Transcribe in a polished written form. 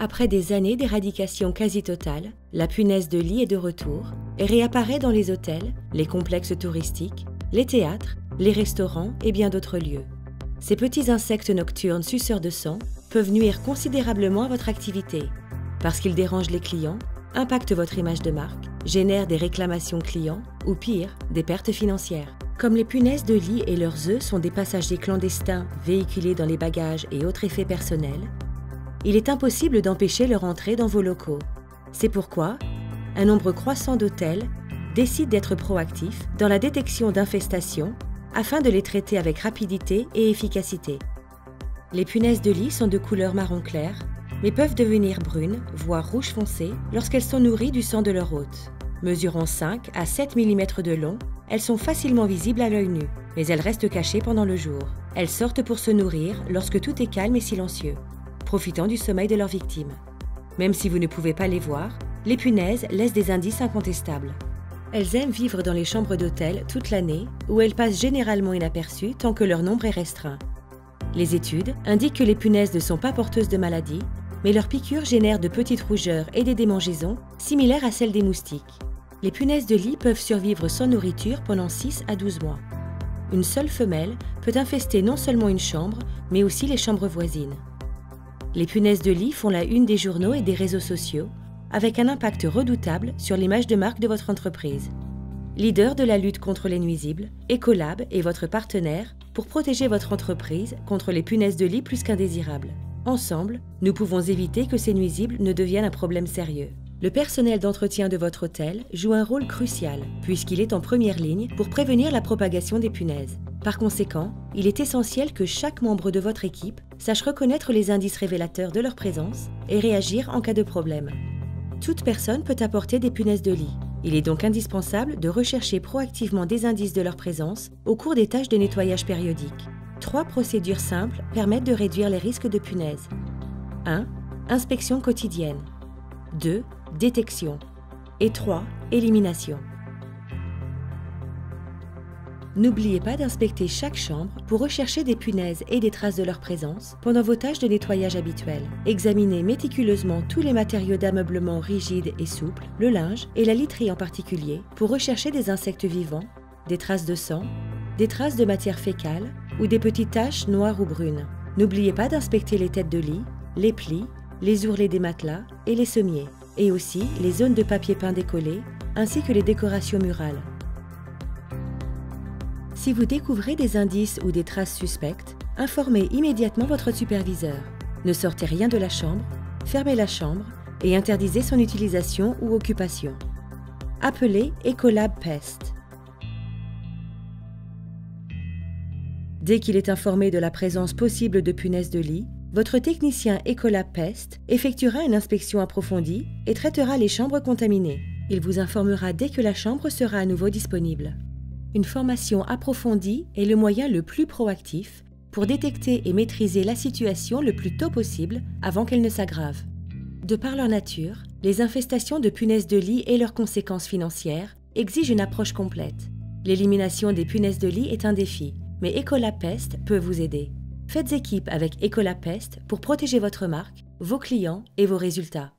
Après des années d'éradication quasi totale, la punaise de lit est de retour et réapparaît dans les hôtels, les complexes touristiques, les théâtres, les restaurants et bien d'autres lieux. Ces petits insectes nocturnes suceurs de sang peuvent nuire considérablement à votre activité parce qu'ils dérangent les clients, impactent votre image de marque, génèrent des réclamations clients ou pire, des pertes financières. Comme les punaises de lit et leurs œufs sont des passagers clandestins véhiculés dans les bagages et autres effets personnels, il est impossible d'empêcher leur entrée dans vos locaux. C'est pourquoi un nombre croissant d'hôtels décident d'être proactifs dans la détection d'infestations afin de les traiter avec rapidité et efficacité. Les punaises de lit sont de couleur marron clair, mais peuvent devenir brunes, voire rouge foncé, lorsqu'elles sont nourries du sang de leur hôte. Mesurant 5 à 7 mm de long, elles sont facilement visibles à l'œil nu, mais elles restent cachées pendant le jour. Elles sortent pour se nourrir lorsque tout est calme et silencieux, profitant du sommeil de leurs victimes. Même si vous ne pouvez pas les voir, les punaises laissent des indices incontestables. Elles aiment vivre dans les chambres d'hôtel toute l'année, où elles passent généralement inaperçues tant que leur nombre est restreint. Les études indiquent que les punaises ne sont pas porteuses de maladies, mais leurs piqûres génèrent de petites rougeurs et des démangeaisons similaires à celles des moustiques. Les punaises de lit peuvent survivre sans nourriture pendant 6 à 12 mois. Une seule femelle peut infester non seulement une chambre, mais aussi les chambres voisines. Les punaises de lit font la une des journaux et des réseaux sociaux, avec un impact redoutable sur l'image de marque de votre entreprise. Leader de la lutte contre les nuisibles, Ecolab est votre partenaire pour protéger votre entreprise contre les punaises de lit plus qu'indésirables. Ensemble, nous pouvons éviter que ces nuisibles ne deviennent un problème sérieux. Le personnel d'entretien de votre hôtel joue un rôle crucial puisqu'il est en première ligne pour prévenir la propagation des punaises. Par conséquent, il est essentiel que chaque membre de votre équipe sache reconnaître les indices révélateurs de leur présence et réagir en cas de problème. Toute personne peut apporter des punaises de lit. Il est donc indispensable de rechercher proactivement des indices de leur présence au cours des tâches de nettoyage périodiques. 3 procédures simples permettent de réduire les risques de punaises. 1. Inspection quotidienne. 2. Détection. Et 3. Élimination. N'oubliez pas d'inspecter chaque chambre pour rechercher des punaises et des traces de leur présence pendant vos tâches de nettoyage habituelles. Examinez méticuleusement tous les matériaux d'ameublement rigides et souples, le linge et la literie en particulier, pour rechercher des insectes vivants, des traces de sang, des traces de matière fécale ou des petites taches noires ou brunes. N'oubliez pas d'inspecter les têtes de lit, les plis, les ourlets des matelas et les sommiers, et aussi les zones de papier peint décollé ainsi que les décorations murales. Si vous découvrez des indices ou des traces suspectes, informez immédiatement votre superviseur. Ne sortez rien de la chambre, fermez la chambre et interdisez son utilisation ou occupation. Appelez Ecolab Pest. Dès qu'il est informé de la présence possible de punaises de lit, votre technicien Ecolab Pest effectuera une inspection approfondie et traitera les chambres contaminées. Il vous informera dès que la chambre sera à nouveau disponible. Une formation approfondie est le moyen le plus proactif pour détecter et maîtriser la situation le plus tôt possible avant qu'elle ne s'aggrave. De par leur nature, les infestations de punaises de lit et leurs conséquences financières exigent une approche complète. L'élimination des punaises de lit est un défi, mais Ecolab Pest peut vous aider. Faites équipe avec Ecolab Pest pour protéger votre marque, vos clients et vos résultats.